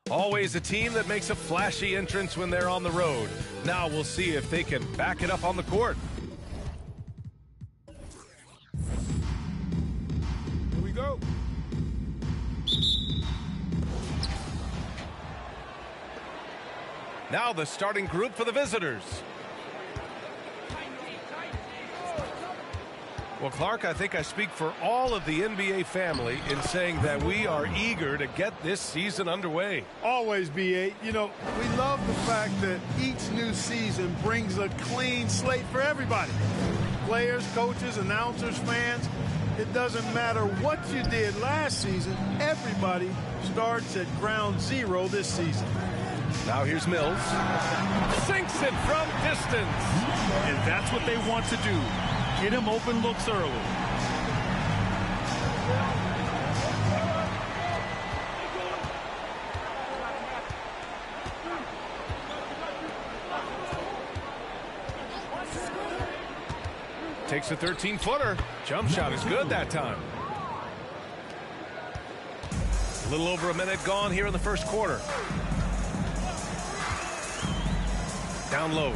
Always a team that makes a flashy entrance when they're on the road. Now we'll see if they can back it up on the court. Here we go. Now the starting group for the visitors. Well, Clark, I think I speak for all of the NBA family in saying that we are eager to get this season underway. Always, B8. You know, we love the fact that each new season brings a clean slate for everybody. Players, coaches, announcers, fans. It doesn't matter what you did last season. Everybody starts at ground zero this season. Now here's Mills. Sinks it from distance. And that's what they want to do. Get him open looks early. Takes a 13-footer. Jump shot is good that time. A little over a minute gone here in the first quarter. Down low.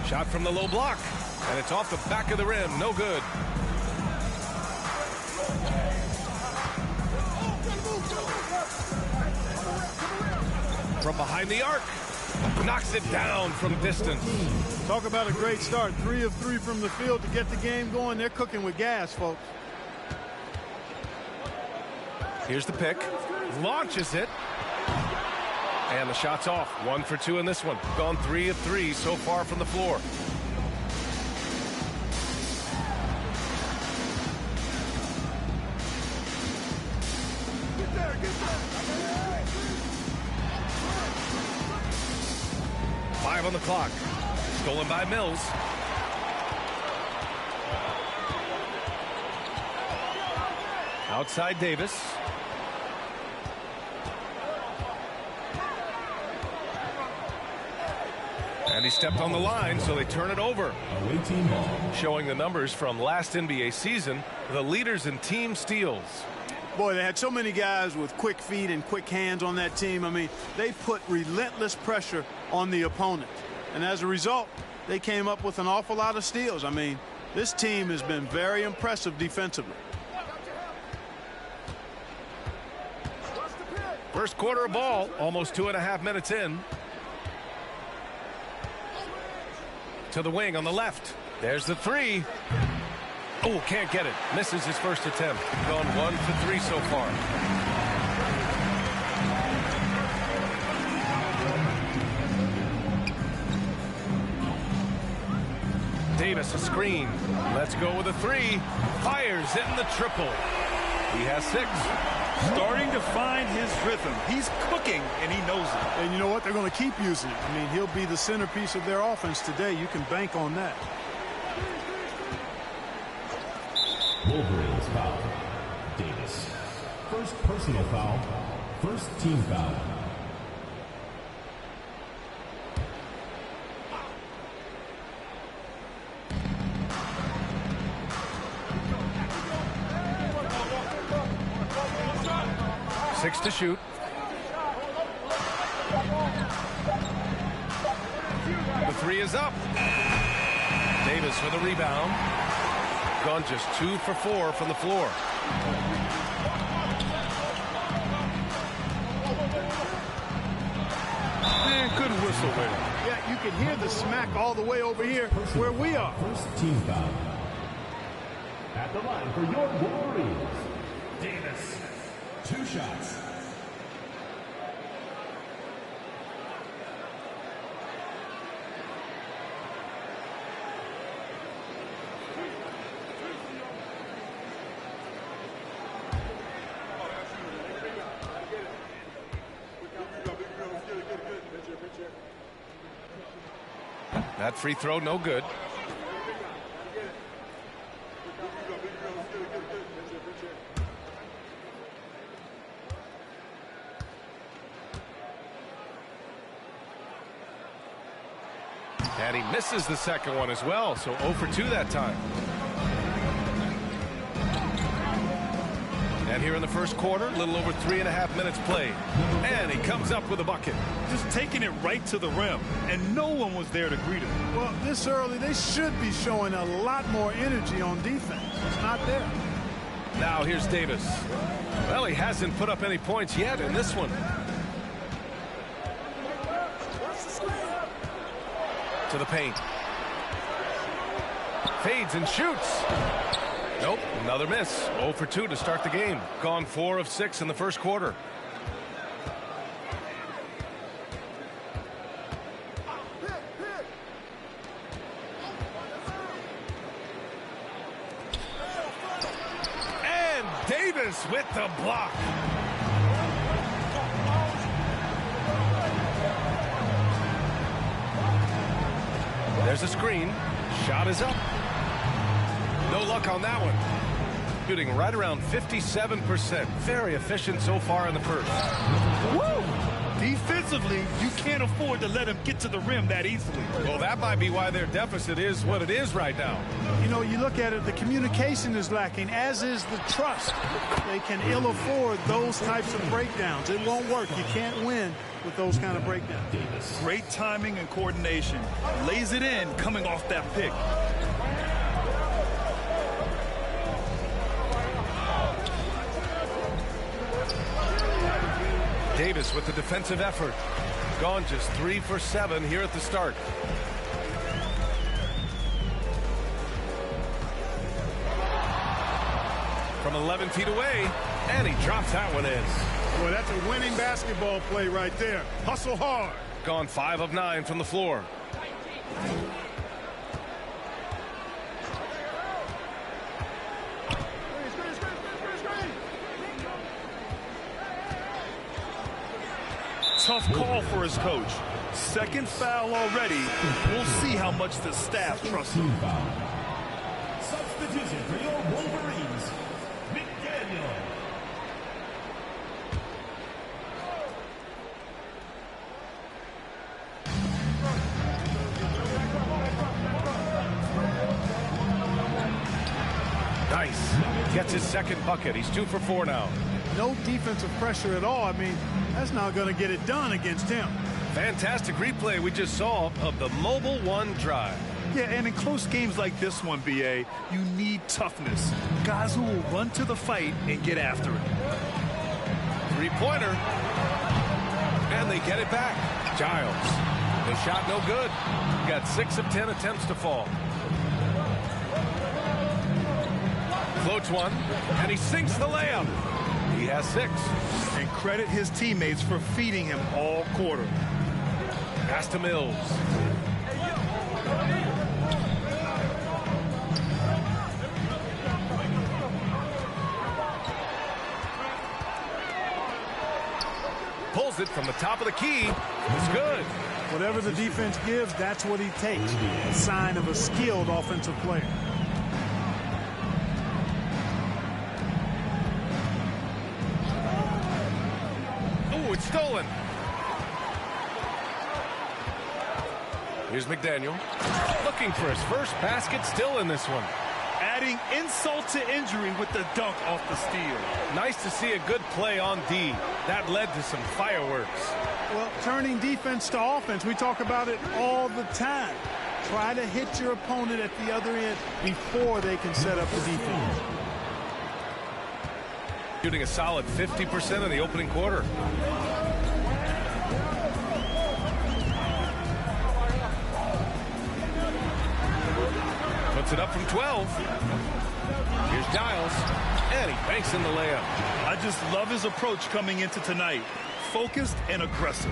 Shot from the low block, and it's off the back of the rim. No good. From behind the arc. Knocks it down from distance. Talk about a great start. 3 of 3 from the field to get the game going. They're cooking with gas, folks. Here's the pick. Launches it. And the shot's off. 1 for 2 in this one. Gone 3 of 3 so far from the floor. Five on the clock. Stolen by Mills. Outside Davis. And he stepped on the line, so they turn it over. Showing the numbers from last NBA season, the leaders in team steals. Boy, they had so many guys with quick feet and quick hands on that team. I mean, they put relentless pressure on the opponent. And as a result, they came up with an awful lot of steals. I mean, this team has been very impressive defensively. First quarter of ball, almost 2.5 minutes in. To the wing on the left. There's the three. Oh, can't get it. Misses his first attempt. Gone 1 for 3 so far. Davis a screen. Let's go with a 3. Fires in the triple. He has 6. Starting to find his rhythm. He's cooking, and he knows it. And you know what? They're going to keep using it. I mean, he'll be the centerpiece of their offense today. You can bank on that. Wolverines foul. Davis. First personal foul. First team foul. Six to shoot. The 3 is up. Davis with a rebound. Gone just 2 for 4 from the floor. Man, good whistle there. Yeah, you can hear the smack all the way over here where we are. First team foul. At the line for your Wolverines. Davis. 2 shots. That free throw, no good. And he misses the second one as well, so 0 for 2 that time. And here in the first quarter, a little over 3.5 minutes played. And he comes up with a bucket. Just taking it right to the rim, and no one was there to greet him. Well, this early, they should be showing a lot more energy on defense. It's not there. Now here's Davis. Well, he hasn't put up any points yet in this one. To the paint. Fades and shoots. Nope, another miss. 0 for 2 to start the game. Gone 4 of 6 in the first quarter. And Davis with the block. There's a screen. Shot is up. No luck on that one. Shooting right around 57%. Very efficient so far in the first. Woo! Defensively, you can't afford to let him get to the rim that easily. Well, that might be why their deficit is what it is right now. You know, you look at it, the communication is lacking, as is the trust. They can ill afford those types of breakdowns. It won't work. You can't win with those kind of breakdowns. Great timing and coordination. Lays it in coming off that pick. Davis with the defensive effort. Gone just 3 for 7 here at the start. From 11 feet away, and he drops that one in. Boy, that's a winning basketball play right there. Hustle hard. Gone 5 of 9 from the floor. Tough call for his coach. Second foul already. We'll see how much the staff trusts him. Substitution for your Wolverines, McDaniel. Nice. Gets his second bucket. He's 2 for 4 now. No defensive pressure at all. I mean, that's not going to get it done against him. Fantastic replay we just saw of the Mobile One drive. Yeah, and in close games like this one, B.A., you need toughness. Guys who will run to the fight and get after it. Three-pointer. And they get it back. Giles. The shot no good. Got 6 of 10 attempts to fall. Floats one, and he sinks the layup. He has 6. And credit his teammates for feeding him all quarter. Pass to Mills. Pulls it from the top of the key. It's good. Whatever the defense gives, that's what he takes. A sign of a skilled offensive player. Oh, it's stolen. Here's McDaniel. Looking for his first basket, still in this one. Adding insult to injury with the dunk off the steal. Nice to see a good play on D. That led to some fireworks. Well, turning defense to offense, we talk about it all the time. Try to hit your opponent at the other end before they can set up the defense. Shooting a solid 50% in the opening quarter. Puts it up from 12. Here's Giles, and he banks in the layup. I just love his approach coming into tonight. Focused and aggressive.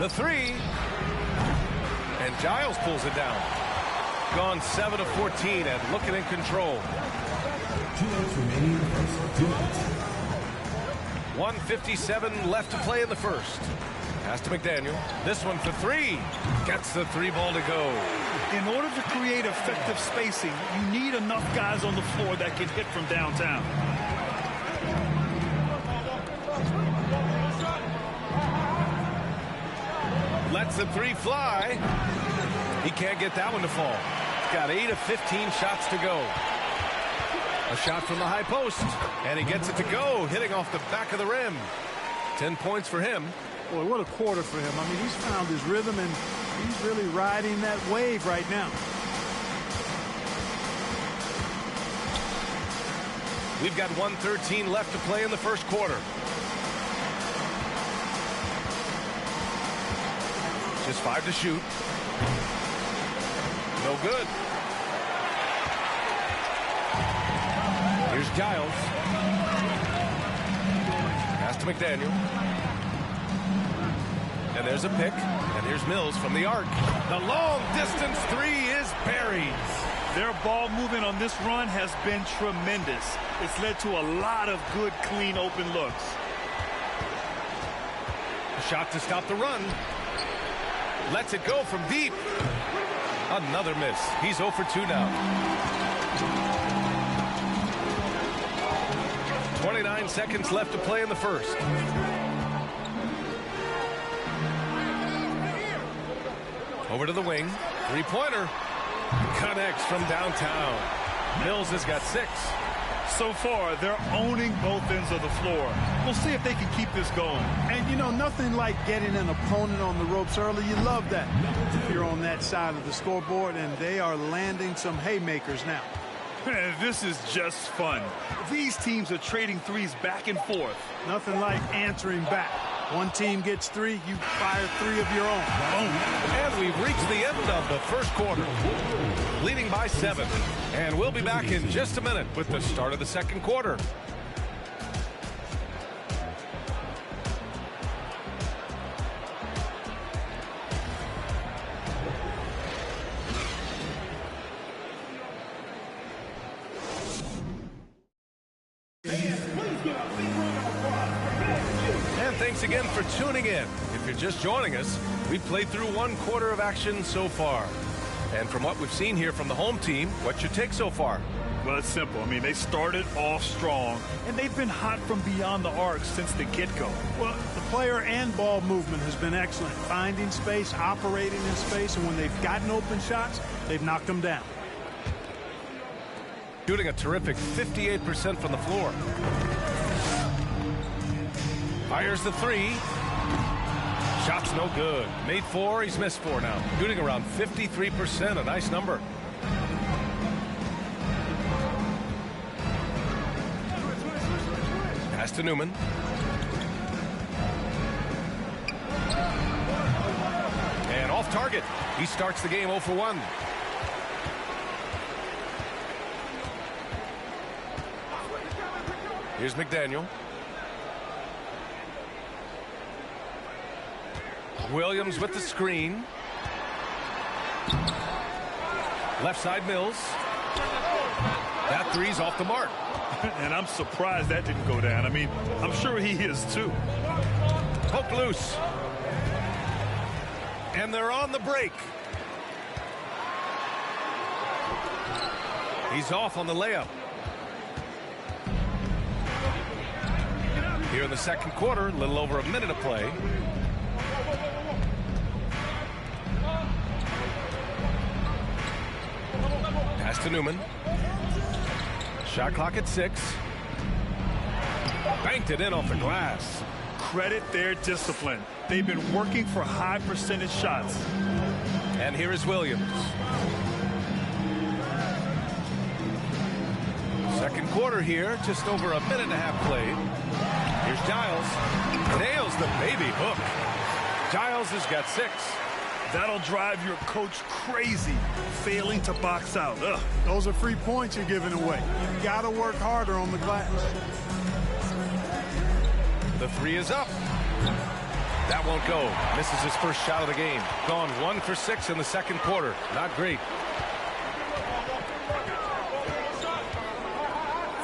The three, and Giles pulls it down. Gone 7 of 14 and looking in control. 1:57 left to play in the first. Pass to McDaniel. This one for 3. Gets the 3 ball to go. In order to create effective spacing, you need enough guys on the floor that can hit from downtown. Lets the three fly. He can't get that one to fall. He's got 8 of 15 shots to go. A shot from the high post, and he gets it to go, hitting off the back of the rim. 10 points for him. Boy, what a quarter for him. I mean, he's found his rhythm, and he's really riding that wave right now. We've got 1:13 left to play in the first quarter. Just 5 to shoot. No good. Here's Giles. Pass to McDaniel. And there's a pick. And here's Mills from the arc. The long distance three is buried. Their ball movement on this run has been tremendous. It's led to a lot of good, clean, open looks. A shot to stop the run. Lets it go from deep. Another miss. He's 0 for 2 now. 29 seconds left to play in the first. Over to the wing. Three-pointer. Connects from downtown. Mills has got 6. So far, they're owning both ends of the floor. We'll see if they can keep this going. And, you know, nothing like getting an opponent on the ropes early. You love that if you're on that side of the scoreboard, and they are landing some haymakers now. This is just fun. These teams are trading threes back and forth. Nothing like answering back. One team gets 3, you fire 3 of your own. Boom. And we've reached the end of the first quarter. Leading by 7. And we'll be back in just a minute with the start of the second quarter. Thanks again for tuning in. If you're just joining us, we've played through 1 quarter of action so far. And from what we've seen here from the home team, what's your take so far? Well, it's simple. I mean, they started off strong, and they've been hot from beyond the arc since the get-go. Well, the player and ball movement has been excellent. Finding space, operating in space, and when they've gotten open shots, they've knocked them down. Shooting a terrific 58% from the floor. Fires the 3. Shot's no good. Made 4. He's missed 4 now. Shooting around 53%. A nice number. Pass to Newman. And off target. He starts the game 0 for 1. Here's McDaniel. Williams with the screen. Left side Mills. That 3's off the mark. And I'm surprised that didn't go down. I mean, I'm sure he is too. Poke loose. And they're on the break. He's off on the layup. Here in the second quarter, a little over a minute to play. Pass to Newman. Shot clock at 6. Banked it in off the glass. Credit their discipline. They've been working for high percentage shots. And here is Williams. Second quarter here, just over a minute and a half played. Here's Giles. Nails the baby hook. Giles has got 6. That'll drive your coach crazy, failing to box out. Ugh. Those are free points you're giving away. You've got to work harder on the glass. The 3 is up. That won't go. Misses his first shot of the game. Gone 1 for 6 in the second quarter. Not great.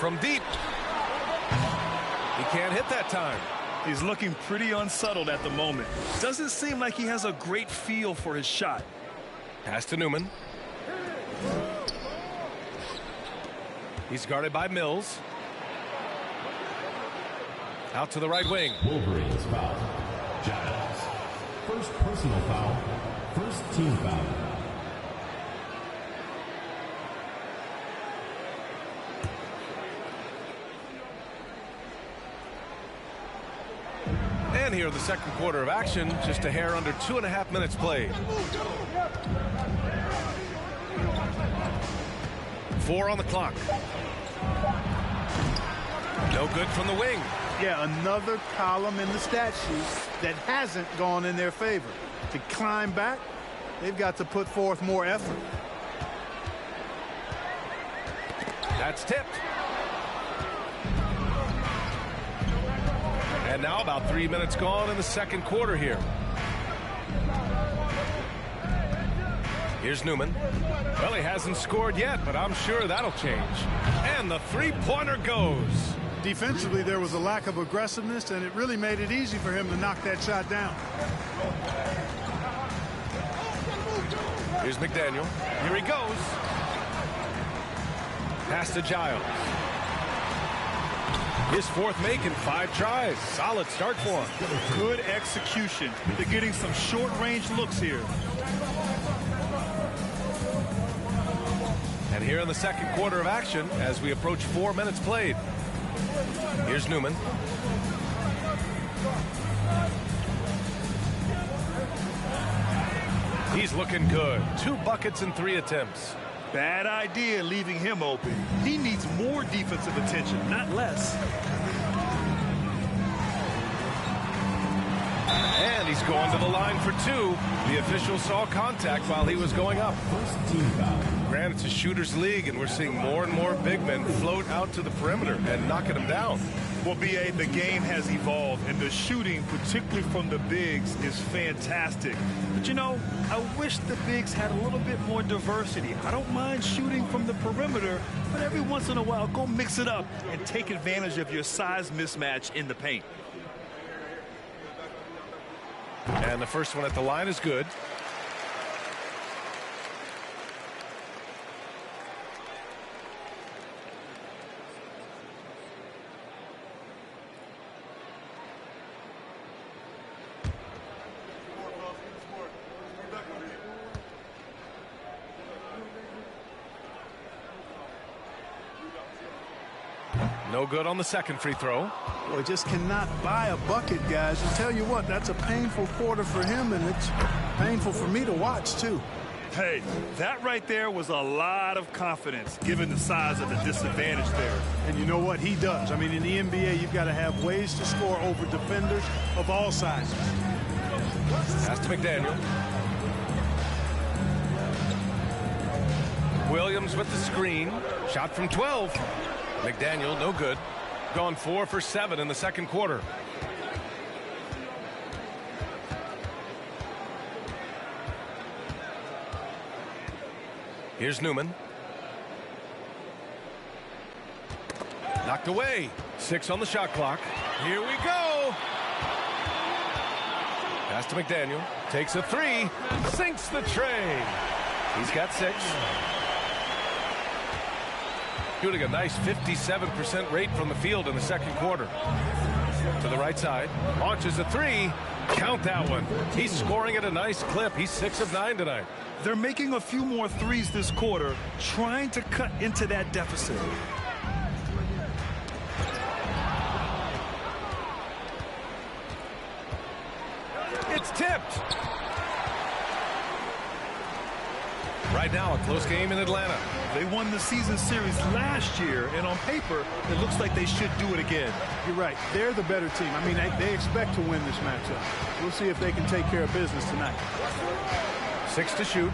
From deep. He can't hit that time. He's looking pretty unsettled at the moment. Doesn't seem like he has a great feel for his shot. Pass to Newman. He's guarded by Mills. Out to the right wing. Wolverines foul. Giles. First personal foul. First team foul. And here in the second quarter of action, just a hair under 2.5 minutes played. 4 on the clock. No good from the wing. Yeah, another column in the stat sheet that hasn't gone in their favor. To climb back, they've got to put forth more effort. That's tipped. And now about 3 minutes gone in the second quarter here. Here's Newman. Well, he hasn't scored yet, but I'm sure that'll change. And the three-pointer goes. Defensively, there was a lack of aggressiveness, and it really made it easy for him to knock that shot down. Here's McDaniel. Here he goes. Pass to Giles. His fourth make in 5 tries. Solid start for him. Good execution. They're getting some short-range looks here. And here in the second quarter of action, as we approach 4 minutes played. Here's Newman. He's looking good. 2 buckets in 3 attempts. Bad idea leaving him open. He needs more defensive attention, not less. And he's going to the line for 2. The official saw contact while he was going up. First team foul. Granted, it's a shooter's league, and we're seeing more and more big men float out to the perimeter and knocking them down. Well, B.A., the game has evolved, and the shooting, particularly from the bigs, is fantastic. But, you know, I wish the bigs had a little bit more diversity. I don't mind shooting from the perimeter, but every once in a while, go mix it up and take advantage of your size mismatch in the paint. And the first one at the line is good. No good on the second free throw. Boy, just cannot buy a bucket, guys. I tell you what, that's a painful quarter for him, and it's painful for me to watch, too. Hey, that right there was a lot of confidence, given the size of the disadvantage there. And you know what? He does. I mean, in the NBA, you've got to have ways to score over defenders of all sizes. Pass to McDaniel. Williams with the screen. Shot from 12. McDaniel, no good. Gone 4 for 7 in the second quarter. Here's Newman. Knocked away. 6 on the shot clock. Here we go. Pass to McDaniel. Takes a 3. Sinks the tray. He's got 6. Shooting a nice 57% rate from the field in the second quarter. To the right side. Launches a 3. Count that one. He's scoring at a nice clip. He's 6 of 9 tonight. They're making a few more threes this quarter, trying to cut into that deficit. It's tipped. Right now, a close game in Atlanta. They won the season series last year, and on paper, it looks like they should do it again. You're right. They're the better team. I mean, they expect to win this matchup. We'll see if they can take care of business tonight. 6 to shoot.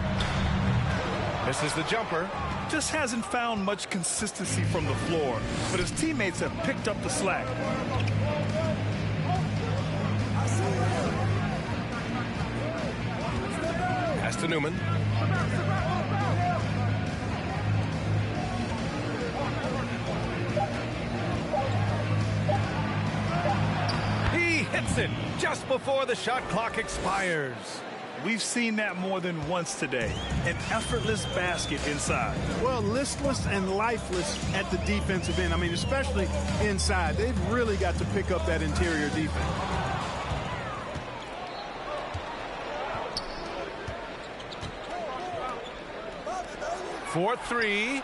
Misses the jumper. Just hasn't found much consistency from the floor, but his teammates have picked up the slack. Pass to Newman. He hits it just before the shot clock expires. We've seen that more than once today. An effortless basket inside. Well, listless and lifeless at the defensive end. I mean, especially inside. They've really got to pick up that interior defense. for three.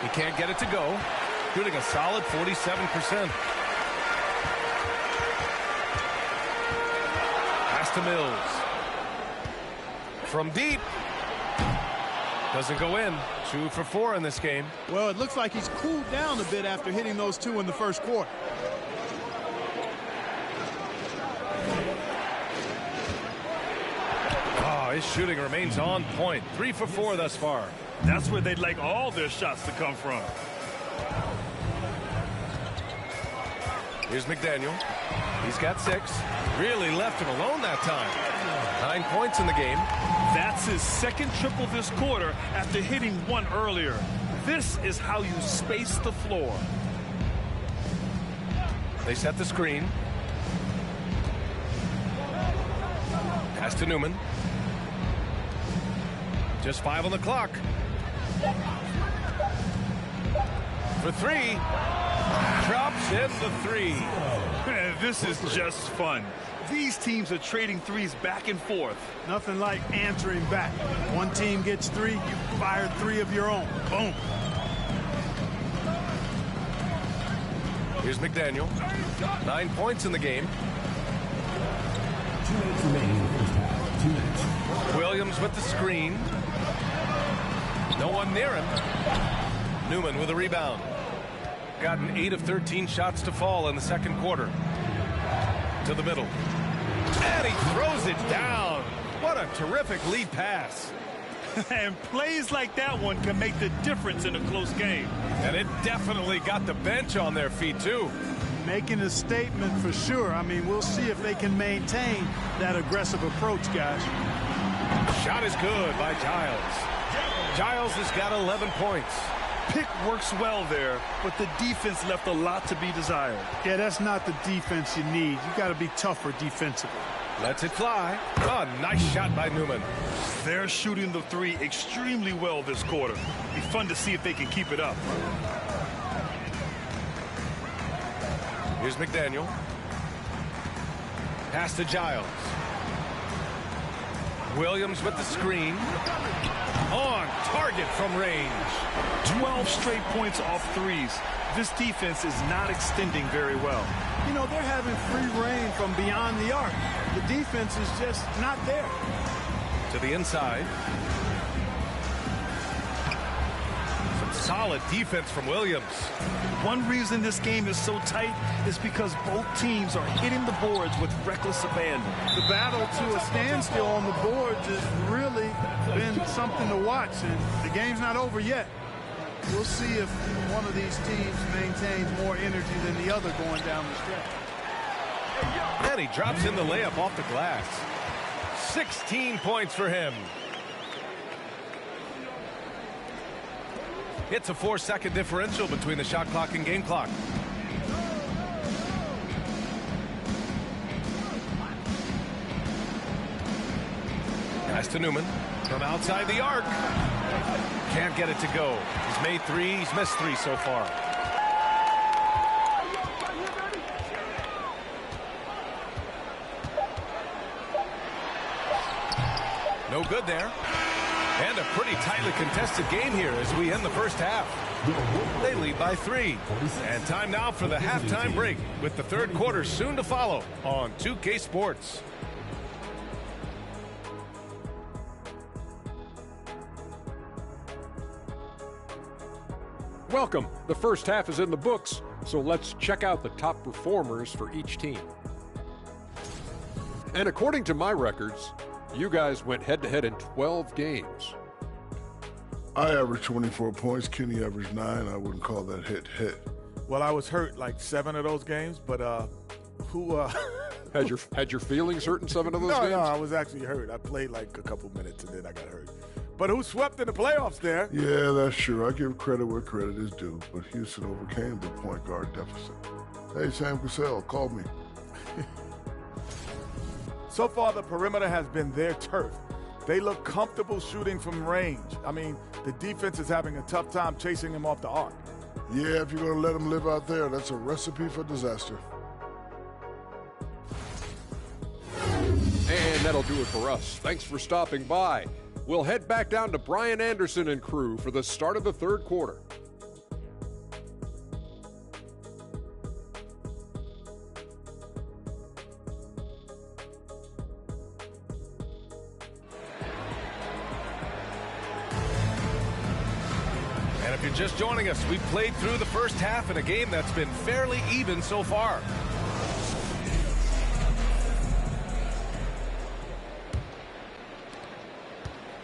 He can't get it to go. Shooting a solid 47%. Pass to Mills. From deep. Doesn't go in. 2 for 4 in this game. Well, it looks like he's cooled down a bit after hitting those 2 in the first quarter. Oh, his shooting remains on point. 3 for 4 thus far. That's where they'd like all their shots to come from. Here's McDaniel. He's got 6. Really left him alone that time. 9 points in the game. That's his second triple this quarter after hitting 1 earlier. This is how you space the floor. They set the screen. Pass to Newman. Just 5 on the clock. For 3. Drops in the 3. This is just fun. These teams are trading threes back and forth. Nothing like answering back. One team gets 3, you fire 3 of your own. Boom. Here's McDaniel. 9 points in the game. 2 minutes remaining in the first half. 2 minutes. Williams with the screen. No one near him. Newman with a rebound. Gotten 8 of 13 shots to fall in the second quarter. To the middle. And he throws it down. What a terrific lead pass. And plays like that one can make the difference in a close game. And it definitely got the bench on their feet, too. Making a statement for sure. I mean, we'll see if they can maintain that aggressive approach, guys. Shot is good by Giles. Giles has got 11 points. Pick works well there, but the defense left a lot to be desired. Yeah, that's not the defense you need. You got to be tougher defensively. Lets it fly. Oh, nice shot by Newman. They're shooting the 3 extremely well this quarter. Be fun to see if they can keep it up. Here's McDaniel. Pass to Giles. Williams with the screen. On target from range. 12 straight points off threes. This defense is not extending very well. You know, they're having free reign from beyond the arc. The defense is just not there. To the inside. Some solid defense from Williams. One reason this game is so tight is because both teams are hitting the boards with reckless abandon. The battle to a standstill on the boards has really been something to watch, and the game's not over yet. We'll see if one of these teams maintains more energy than the other going down the stretch. And he drops in the layup off the glass. 16 points for him. It's a 4-second differential between the shot clock and game clock. Pass to Newman from outside the arc. Can't get it to go. He's made 3. He's missed 3 so far. No good there. And a pretty tightly contested game here as we end the first half. They lead by 3. And time now for the halftime break with the third quarter soon to follow on 2K Sports. Welcome. The first half is in the books, so let's check out the top performers for each team. And according to my records, you guys went head-to-head in 12 games. I averaged 24 points. Kenny averaged 9. I wouldn't call that hit. Well, I was hurt like 7 of those games, but Had your feelings hurt in 7 of those games? No, I was actually hurt. I played like a couple minutes and then I got hurt. But who swept in the playoffs there? Yeah, that's true. I give credit where credit is due, but Houston overcame the point guard deficit. Hey, Sam Cassell, call me. So far, the perimeter has been their turf. They look comfortable shooting from range. I mean, the defense is having a tough time chasing them off the arc. Yeah, if you're going to let them live out there, that's a recipe for disaster. And that'll do it for us. Thanks for stopping by. We'll head back down to Brian Anderson and crew for the start of the third quarter. And if you're just joining us, we've played through the first half in a game that's been fairly even so far.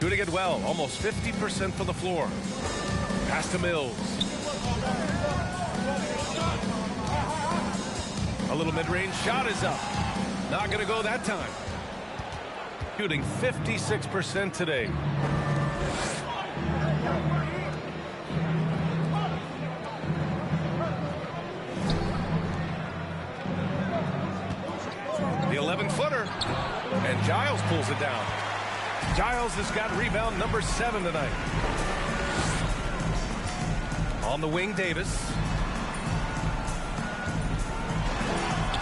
Shooting it well, almost 50% from the floor. Pass to Mills. A little mid-range shot is up. Not going to go that time. Shooting 56% today. The 11-footer. And Giles pulls it down. Giles has got rebound number 7 tonight. On the wing, Davis.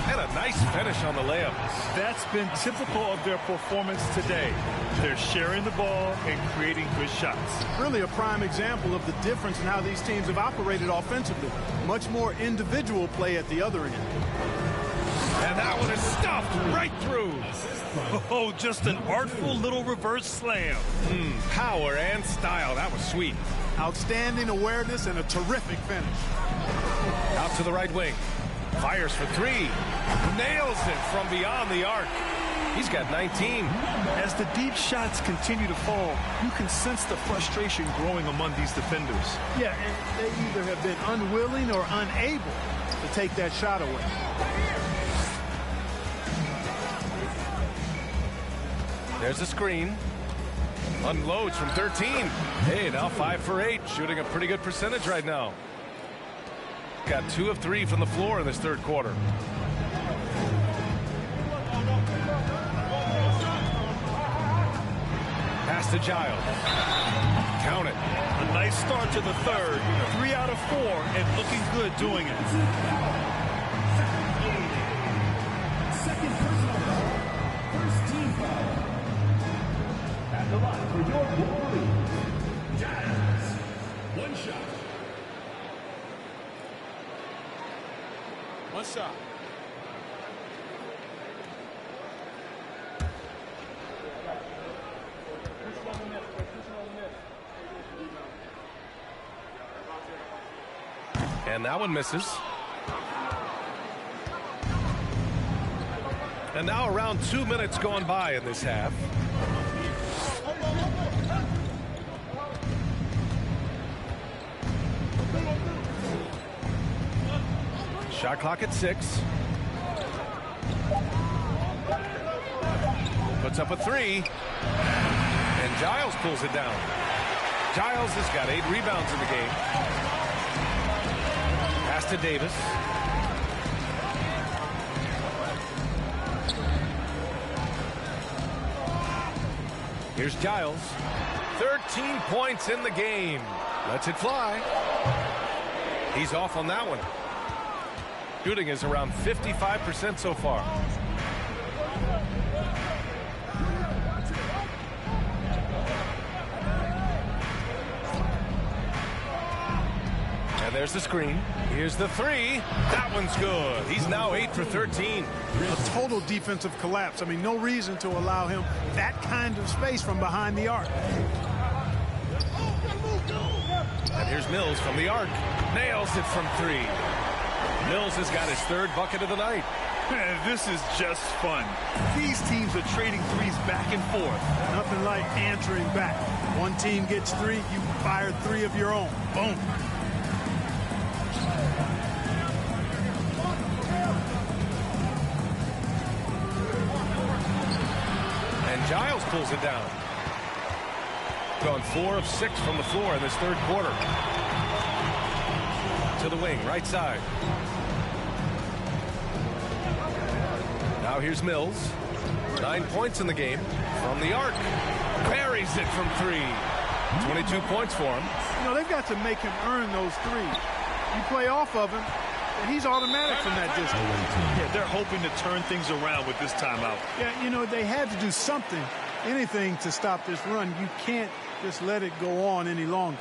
And a nice finish on the layup. That's been typical of their performance today. They're sharing the ball and creating good shots. Really a prime example of the difference in how these teams have operated offensively. Much more individual play at the other end. And that one is stuffed right through. Oh, just an artful little reverse slam. Power and style. That was sweet. Outstanding awareness and a terrific finish. Out to the right wing. Fires for 3. Nails it from beyond the arc. He's got 19. As the deep shots continue to fall, you can sense the frustration growing among these defenders. Yeah, and they either have been unwilling or unable to take that shot away. There's a screen. Unloads from 13. Hey, now 5 for 8. Shooting a pretty good percentage right now. Got 2 of 3 from the floor in this third quarter. Pass to Giles. Count it. A nice start to the third. 3 out of 4 and looking good doing it. Second personal foul. First team foul. At the line for your Warriors, Giles. 1 shot. 1 shot. And that one misses. And now around 2 minutes gone by in this half. Shot clock at 6. Puts up a 3. And Giles pulls it down. Giles has got 8 rebounds in the game. Pass to Davis. Here's Giles. 13 points in the game. Lets it fly. He's off on that one. Shooting is around 55% so far. And there's the screen. Here's the 3. That one's good. He's now 8 for 13. A total defensive collapse. I mean, no reason to allow him that kind of space from behind the arc. And here's Mills from the arc. Nails it from 3. Mills has got his 3rd bucket of the night. Man, this is just fun. These teams are trading threes back and forth. Nothing like answering back. One team gets 3, you fire 3 of your own. Boom. And Giles pulls it down. Gone 4 of 6 from the floor in this third quarter. To the wing, right side. Now here's Mills. 9 points in the game from the arc. Buries it from 3. 22 points for him. You know, they've got to make him earn those 3. You play off of him, and he's automatic from that distance. Yeah, they're hoping to turn things around with this timeout. Yeah, you know, they had to do something anything to stop this run. You can't just let it go on any longer.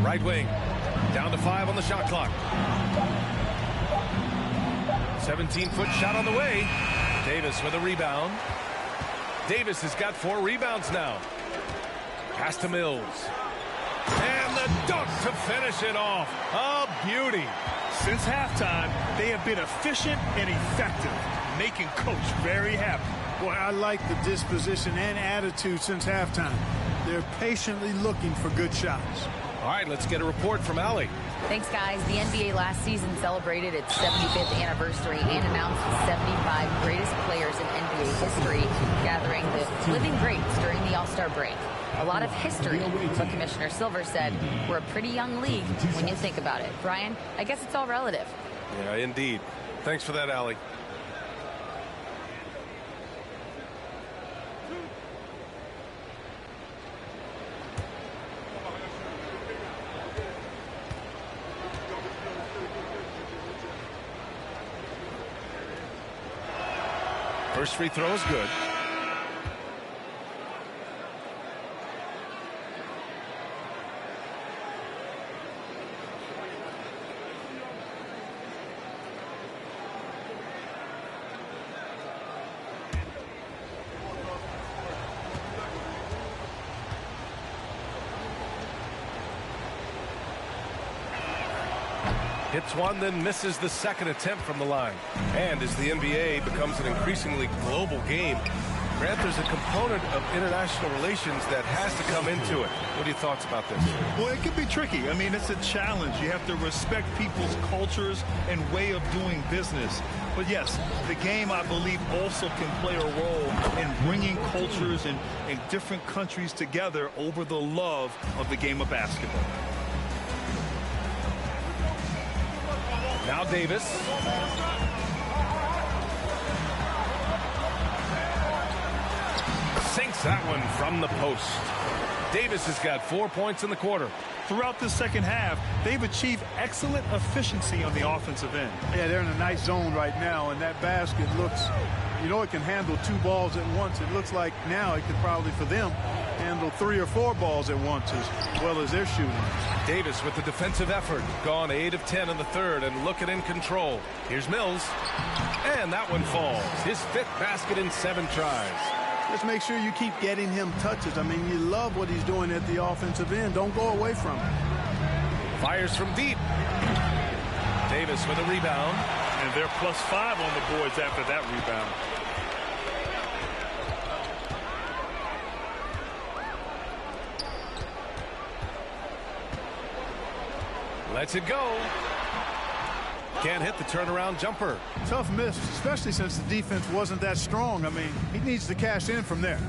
Right wing, down to 5 on the shot clock. 17-foot shot on the way. Davis with a rebound. Davis has got 4 rebounds now. Pass to Mills. And the dunk to finish it off. A beauty. Since halftime, they have been efficient and effective, making Coach very happy. Boy, I like the disposition and attitude since halftime. They're patiently looking for good shots. All right, let's get a report from Allie. Thanks, guys. The NBA last season celebrated its 75th anniversary and announced the 75 greatest players in NBA history, gathering the living greats during the All-Star break. A lot of history, but Commissioner Silver said we're a pretty young league when you think about it. Brian, I guess it's all relative. Yeah, indeed. Thanks for that, Allie. First free throw is good. Hits one, then misses the second attempt from the line. And as the NBA becomes an increasingly global game, Grant, there's a component of international relations that has to come into it. What are your thoughts about this? Well, it can be tricky. I mean, it's a challenge. You have to respect people's cultures and way of doing business. But yes, the game, I believe, also can play a role in bringing cultures in different countries together over the love of the game of basketball. Now Davis. Sinks that one from the post. Davis has got 4 points in the quarter. Throughout the second half, they've achieved excellent efficiency on the offensive end. Yeah, they're in a nice zone right now, and that basket looks, you know, it can handle 2 balls at once. It looks like now it could probably, for them, handle 3 or 4 balls at once as well as they're shooting. Davis with the defensive effort, gone 8 of 10 in the third and looking in control. Here's Mills, and that one falls. His 5th basket in 7 tries. Just make sure you keep getting him touches. I mean, you love what he's doing at the offensive end. Don't go away from him. Fires from deep. Davis with a rebound. And they're +5 on the boards after that rebound. Lets it go. Can't hit the turnaround jumper. Tough miss, especially since the defense wasn't that strong. I mean, he needs to cash in from there.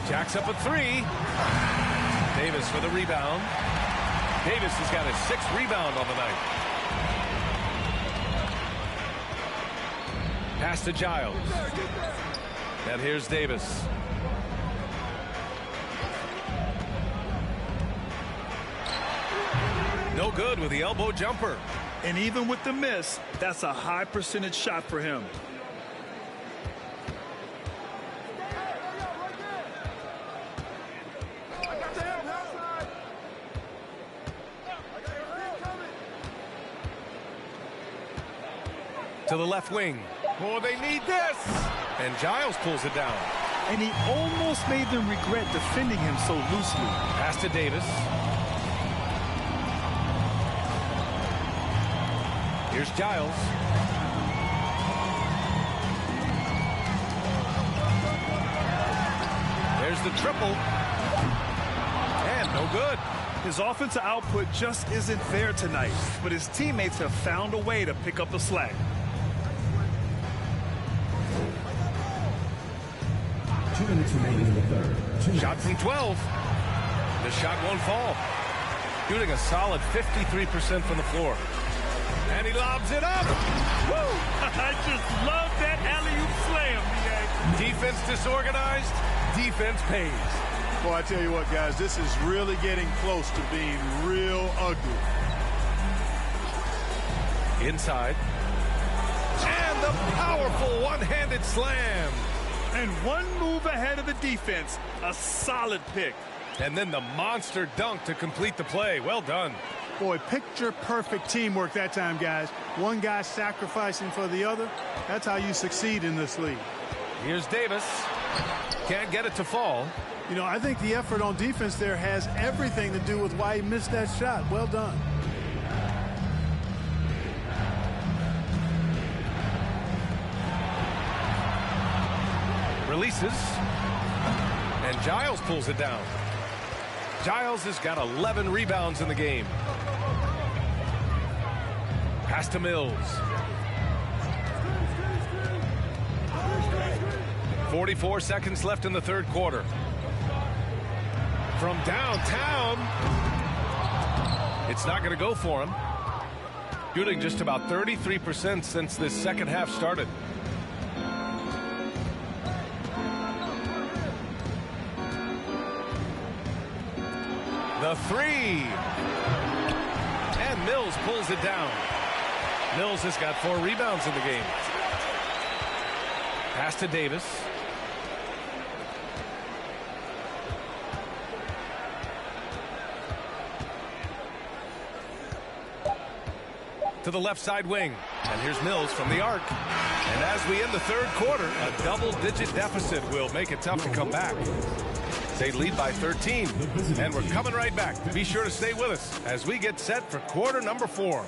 Jacks up a three. Davis for the rebound. Davis has got his 6th rebound on the night. Pass to Giles. And here's Davis. No good with the elbow jumper. And even with the miss, that's a high percentage shot for him. To the left wing. Oh, they need this. And Giles pulls it down. And he almost made them regret defending him so loosely. Pass to Davis. Here's Giles. There's the triple. And no good. His offensive output just isn't there tonight, but his teammates have found a way to pick up the slack. 2 minutes remaining in the third. Shot from 12. The shot won't fall. Shooting a solid 53% from the floor. And he lobs it up. Woo! I just love that alley-oop slam. Defense disorganized. Defense pays. Boy, I tell you what, guys, this is really getting close to being real ugly. Inside. And the powerful one-handed slam. And one move ahead of the defense. A solid pick. And then the monster dunk to complete the play. Well done. Boy, picture-perfect teamwork that time, guys. One guy sacrificing for the other. That's how you succeed in this league. Here's Davis. Can't get it to fall. You know, I think the effort on defense there has everything to do with why he missed that shot. Well done. Releases. And Giles pulls it down. Giles has got 11 rebounds in the game. Pass to Mills. 44 seconds left in the third quarter. From downtown. It's not going to go for him. Shooting just about 33% since this second half started. The three. And Mills pulls it down. Mills has got 4 rebounds in the game. Pass to Davis. To the left side wing. And here's Mills from the arc. And as we end the third quarter, a double-digit deficit will make it tough to come back. They lead by 13. And we're coming right back. Be sure to stay with us as we get set for quarter number 4.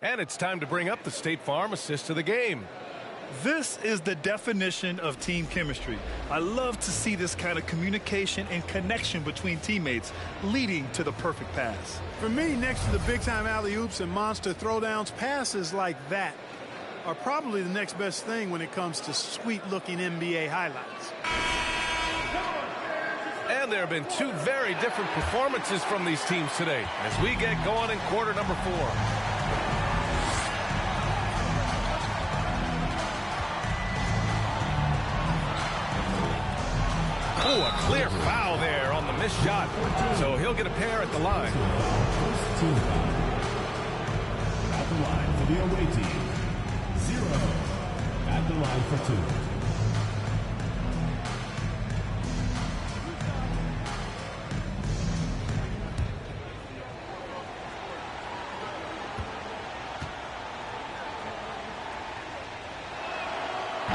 And it's time to bring up the State Farm assist of the game. This is the definition of team chemistry. I love to see this kind of communication and connection between teammates leading to the perfect pass. For me, next to the big-time alley-oops and monster throwdowns, passes like that are probably the next best thing when it comes to sweet-looking NBA highlights. And there have been 2 very different performances from these teams today as we get going in quarter number 4. Oh, a clear foul there on the missed shot. So he'll get a pair at the line. At the line for the away team, At the line for 2.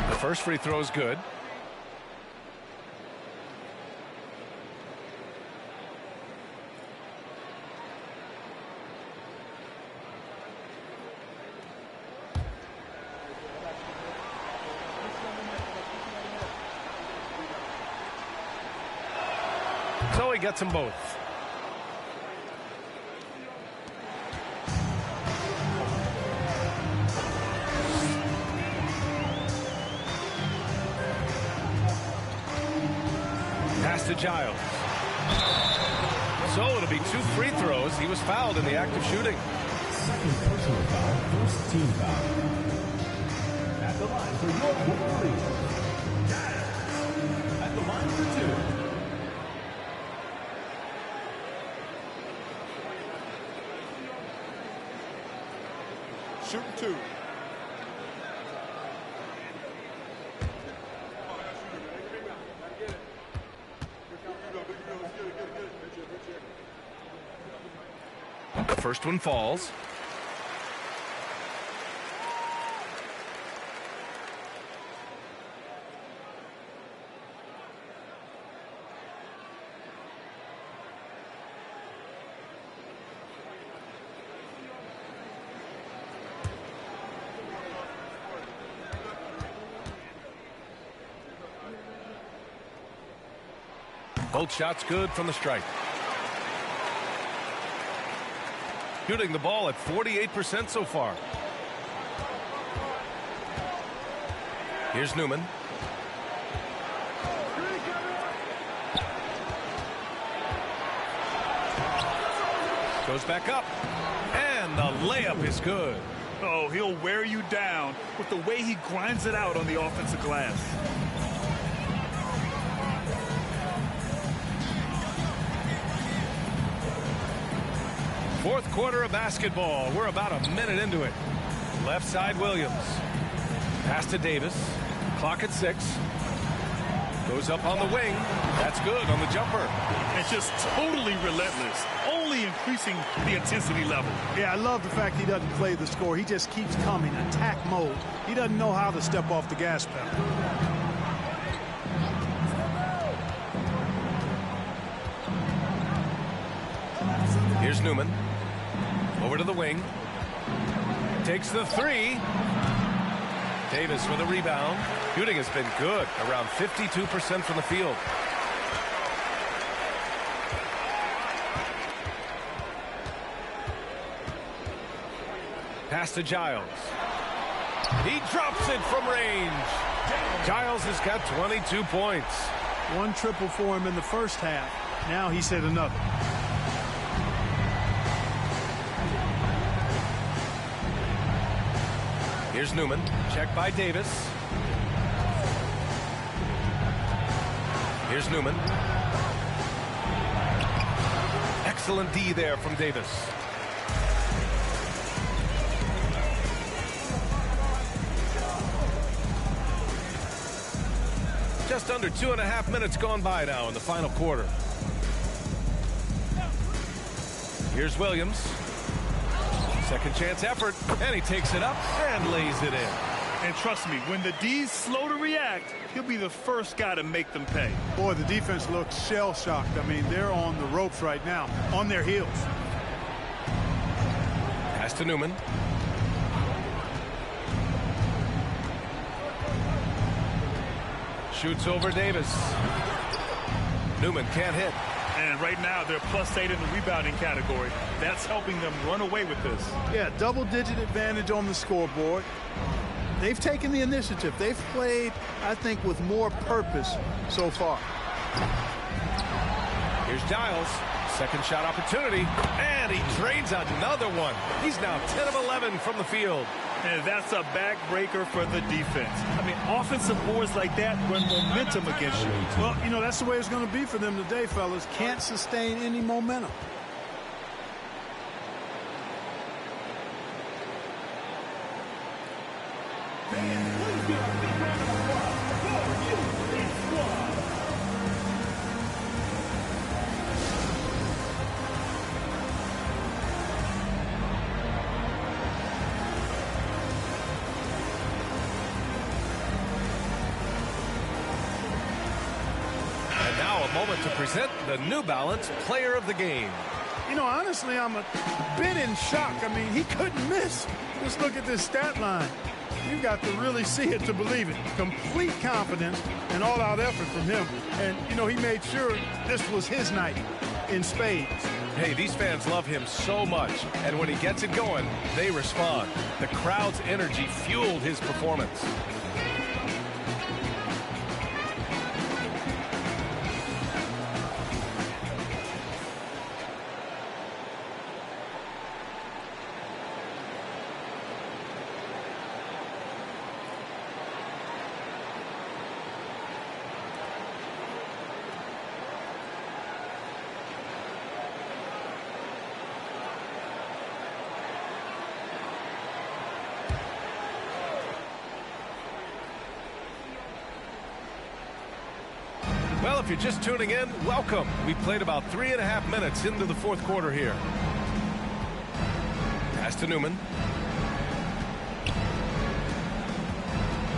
The first free throw is good. So he gets them both. Pass to Giles. So it'll be 2 free throws. He was fouled in the act of shooting. Second personal foul, first team foul. At the line for your Warriors. At the line for 2. Shooting 2. The first one falls. Both shots good from the stripe. Shooting the ball at 48% so far. Here's Newman. Goes back up. And the layup is good. Oh, he'll wear you down with the way he grinds it out on the offensive glass. Fourth quarter of basketball. We're about a minute into it. Left side Williams. Pass to Davis. Clock at 6. Goes up on the wing. That's good on the jumper. And just totally relentless. Only increasing the intensity level. Yeah, I love the fact he doesn't play the score. He just keeps coming. Attack mode. He doesn't know how to step off the gas pedal. Here's Newman. Over to the wing. Takes the 3. Davis with a rebound. Shooting has been good. Around 52% from the field. Pass to Giles. He drops it from range. Giles has got 22 points. 1 triple for him in the first half. Now he's hit another. Here's Newman. Check by Davis. Here's Newman. Excellent D there from Davis. Just under 2.5 minutes gone by now in the final quarter. Here's Williams. Second chance effort, and he takes it up and lays it in. And trust me, when the D's slow to react, he'll be the first guy to make them pay. Boy, the defense looks shell-shocked. I mean, they're on the ropes right now, on their heels. Pass to Newman. Shoots over Davis. Newman can't hit. And right now, they're +8 in the rebounding category. That's helping them run away with this. Yeah, double-digit advantage on the scoreboard. They've taken the initiative. They've played, I think, with more purpose so far. Here's Giles. Second shot opportunity. And he drains another one. He's now 10 of 11 from the field. And that's a backbreaker for the defense. I mean, offensive boards like that run momentum against you. Well, you know, that's the way it's going to be for them today, fellas. Can't sustain any momentum. Please give a big round of applause for CS1. And now a moment to present the New Balance Player of the Game. You know, honestly, I'm a bit in shock. I mean, he couldn't miss. Just look at this stat line. You've got to really see it to believe it. Complete confidence and all-out effort from him. And, you know, he made sure this was his night in spades. Hey, these fans love him so much. And when he gets it going, they respond. The crowd's energy fueled his performance. Well, if you're just tuning in, welcome. We played about 3.5 minutes into the fourth quarter here. Pass to Newman.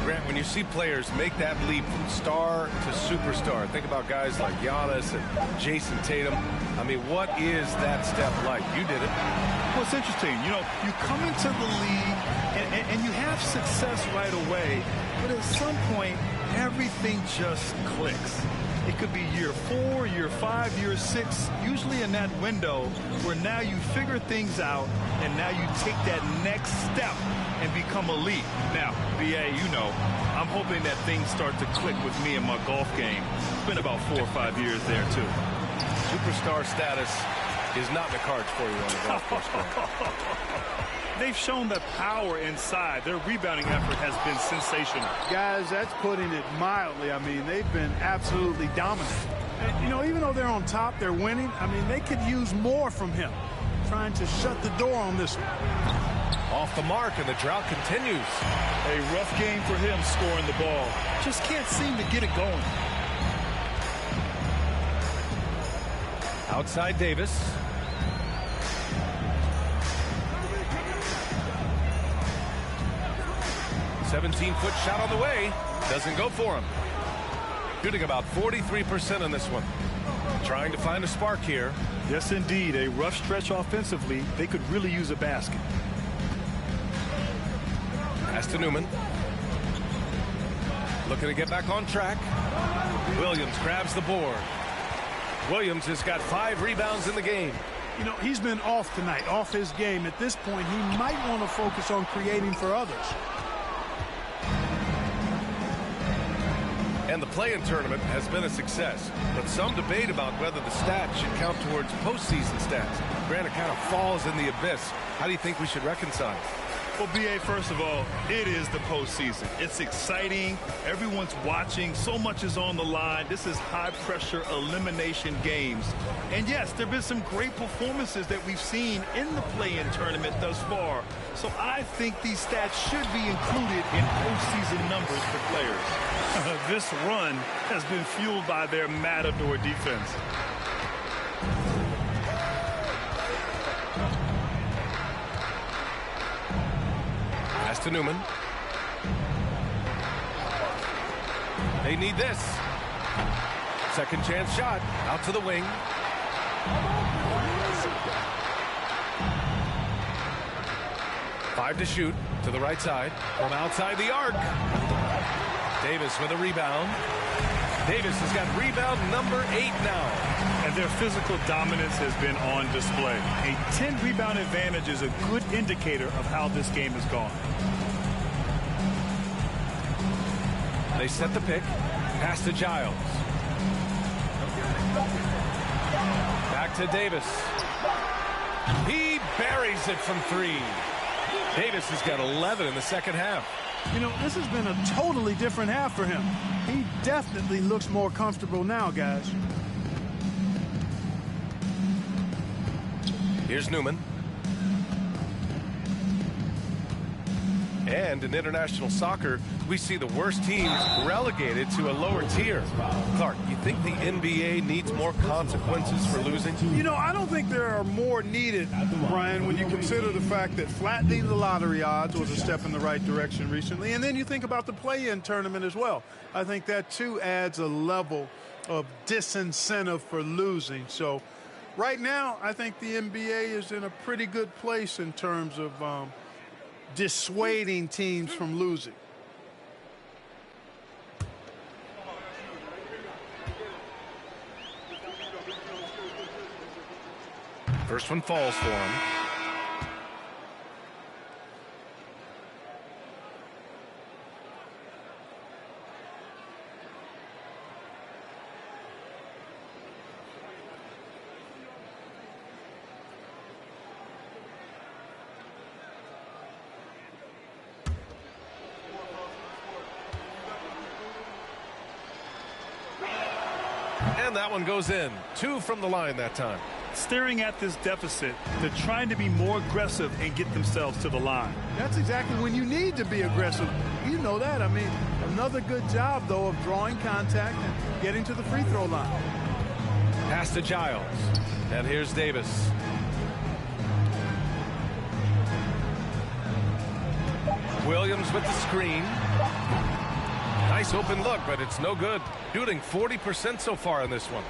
Grant, when you see players make that leap from star to superstar, think about guys like Giannis and Jason Tatum. I mean, what is that step like? You did it. Well, it's interesting. You know, you come into the league and you have success right away, but at some point, everything just clicks. It could be year 4, year 5, year 6, usually in that window where now you figure things out and now you take that next step and become elite. Now, BA, you know, I'm hoping that things start to click with me in my golf game. It's been about 4 or 5 years there, too. Superstar status is not in the cards for you on the golf course. They've shown that power inside. Their rebounding effort has been sensational. Guys, that's putting it mildly. I mean, they've been absolutely dominant. And, you know, even though they're on top, they're winning. I mean, they could use more from him. Trying to shut the door on this one. Off the mark, and the drought continues. A rough game for him scoring the ball. Just can't seem to get it going. Outside Davis. A 17-foot shot on the way. Doesn't go for him. Shooting about 43% on this one. Trying to find a spark here. Yes, indeed. A rough stretch offensively. They could really use a basket. Pass to Newman. Looking to get back on track. Williams grabs the board. Williams has got 5 rebounds in the game. You know, he's been off tonight, off his game. At this point, he might want to focus on creating for others. And the play-in tournament has been a success, but some debate about whether the stats should count towards postseason stats. Grant, it kind of falls in the abyss. How do you think we should reconcile? Well, BA, first of all, it is the postseason. It's exciting. Everyone's watching. So much is on the line. This is high-pressure elimination games. And, yes, there have been some great performances that we've seen in the play-in tournament thus far. So I think these stats should be included in postseason numbers for players. This run has been fueled by their matador defense. Pass to Newman. They need this. Second chance shot. Out to the wing. Five to shoot. To the right side. From outside the arc. Davis with a rebound. Davis has got rebound number 8 now. And their physical dominance has been on display. A 10-rebound advantage is a good indicator of how this game has gone. They set the pick. Pass to Giles. Back to Davis. He buries it from 3. Davis has got 11 in the second half. You know, this has been a totally different half for him. He definitely looks more comfortable now, guys. Here's Newman. And in international soccer, we see the worst teams relegated to a lower tier. Clark, you think the NBA needs more consequences for losing? You know, I don't think there are more needed, Brian, when you consider the fact that flattening the lottery odds was a step in the right direction recently. And then you think about the play-in tournament as well. I think that, too, adds a level of disincentive for losing. So right now, I think the NBA is in a pretty good place in terms of dissuading teams from losing. First one falls for him. And that one goes in. 2 from the line that time. Staring at this deficit, they're trying to be more aggressive and get themselves to the line. That's exactly when you need to be aggressive. You know that. I mean, another good job, though, of drawing contact and getting to the free throw line. Pass to Giles. And here's Davis. Williams with the screen. Nice open look, but it's no good. Shooting 40% so far in this one.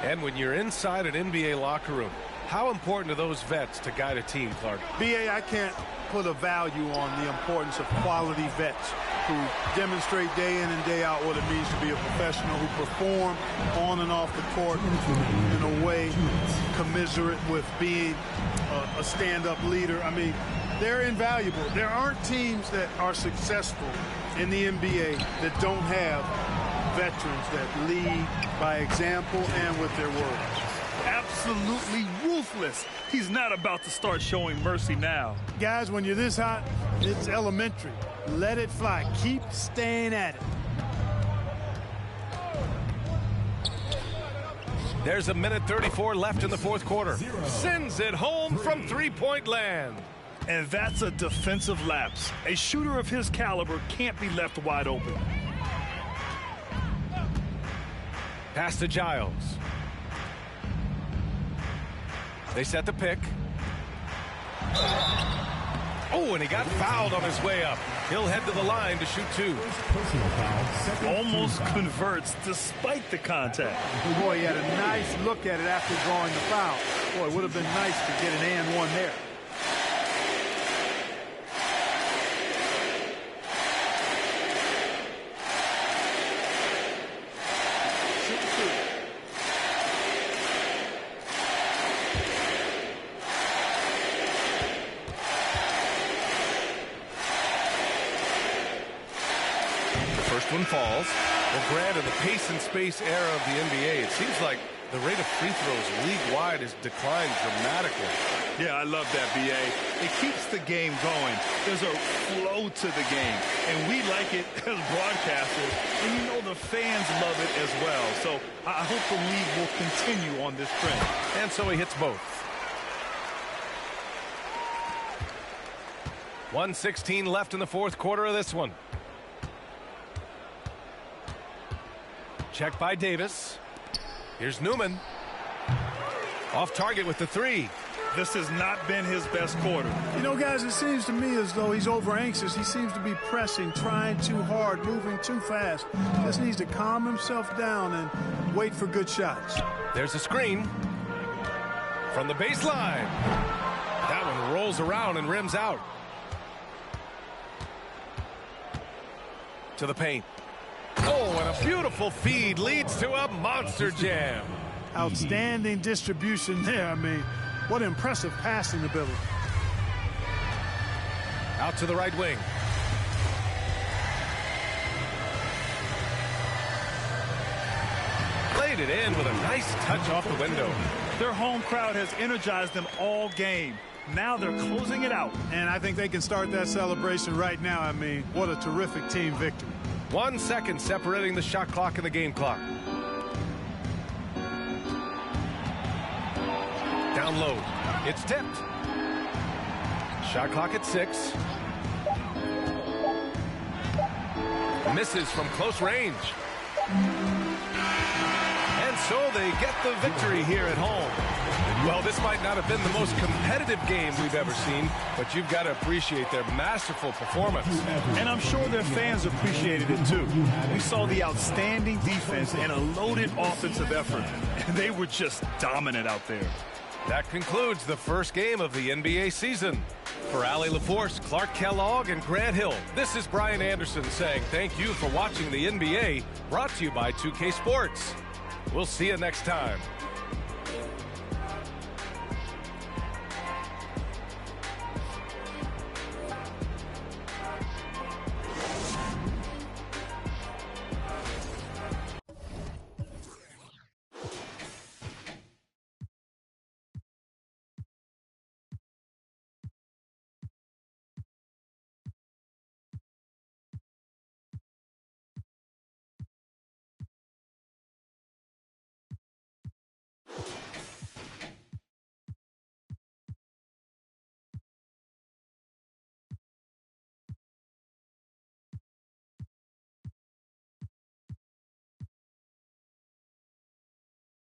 And when you're inside an NBA locker room, how important are those vets to guide a team, Clark? B.A., I can't put a value on the importance of quality vets who demonstrate day in and day out what it means to be a professional, who perform on and off the court in a way commiserate with being a stand-up leader. I mean, they're invaluable. There aren't teams that are successful in the NBA that don't have veterans that lead by example and with their words. Absolutely ruthless. He's not about to start showing mercy now. Guys, when you're this hot, it's elementary. Let it fly. Keep staying at it. There's a minute 34 left in the fourth quarter. Sends it home from three-point land. And that's a defensive lapse. A shooter of his caliber can't be left wide open. Pass to Giles. They set the pick. Oh, and he got fouled on his way up. He'll head to the line to shoot 2. Almost converts despite the contact. Boy, he had a nice look at it after drawing the foul. Boy, it would have been nice to get an and one there. One falls. Well, Grant, in the pace and space era of the NBA, it seems like the rate of free throws league-wide has declined dramatically. Yeah, I love that, B.A. It keeps the game going. There's a flow to the game, and we like it as broadcasters, and you know the fans love it as well. So I hope the league will continue on this trend. And so he hits both. 1:16 left in the fourth quarter of this one. Check by Davis. Here's Newman. Off target with the 3. This has not been his best quarter. You know, guys, it seems to me as though he's over anxious. He seems to be pressing, trying too hard, moving too fast. Just needs to calm himself down and wait for good shots. There's a screen from the baseline. That one rolls around and rims out. To the paint. Oh, and a beautiful feed leads to a monster jam. Outstanding distribution there. I mean, what impressive passing ability. Out to the right wing. Played it in with a nice touch off the window. Their home crowd has energized them all game. Now they're closing it out. And I think they can start that celebration right now. I mean, what a terrific team victory. 1 second separating the shot clock and the game clock. Down low. It's tipped. Shot clock at 6. Misses from close range. And so they get the victory here at home. Well, this might not have been the most competitive game we've ever seen, but you've got to appreciate their masterful performance. And I'm sure their fans appreciated it too. We saw the outstanding defense and a loaded offensive effort, and they were just dominant out there. That concludes the first game of the NBA season. For Allie LaForce, Clark Kellogg, and Grant Hill, this is Brian Anderson saying thank you for watching the NBA, brought to you by 2K Sports. We'll see you next time.